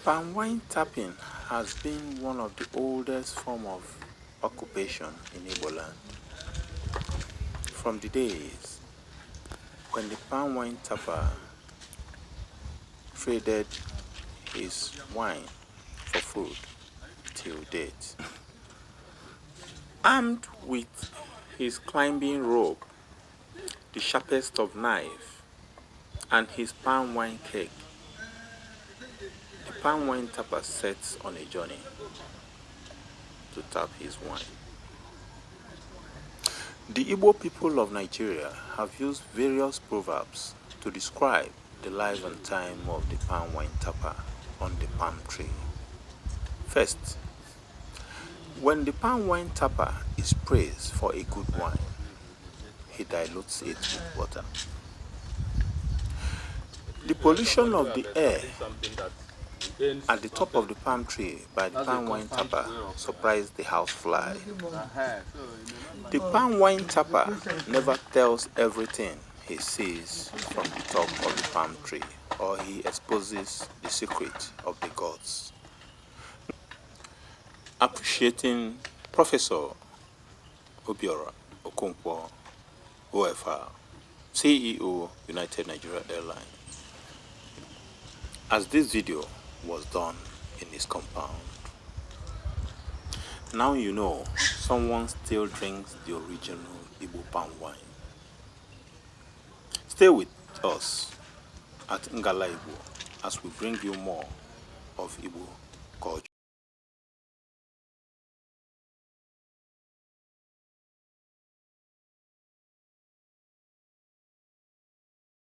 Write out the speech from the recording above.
Palmwine tapping has been one of the oldest forms of occupation in Igboland. From the days when the palmwine tapper traded his wine for food till date. Armed with his climbing rope, the sharpest of knife, and his palmwine keg, the palmwine tapper sets on a journey to tap his wine. The Igbo people of Nigeria have used various proverbs to describe the life and time of the palmwine tapper on the palm tree. First, when the palmwine tapper is praised for a good wine, he dilutes it with water. The pollution of the air at the top of the palm tree by the palmwine tapper surprised the housefly. The palmwine tapper never tells everything he sees from the top of the palm tree, or he exposes the secret of the gods. Appreciating Professor Obiora Okonkwo, OFR, CEO, United Nigeria Airlines, as this video was done in his compound. Now you know someone still drinks the original Igbo palm wine. Stay with us at Ngala Igbo as we bring you more of Igbo culture.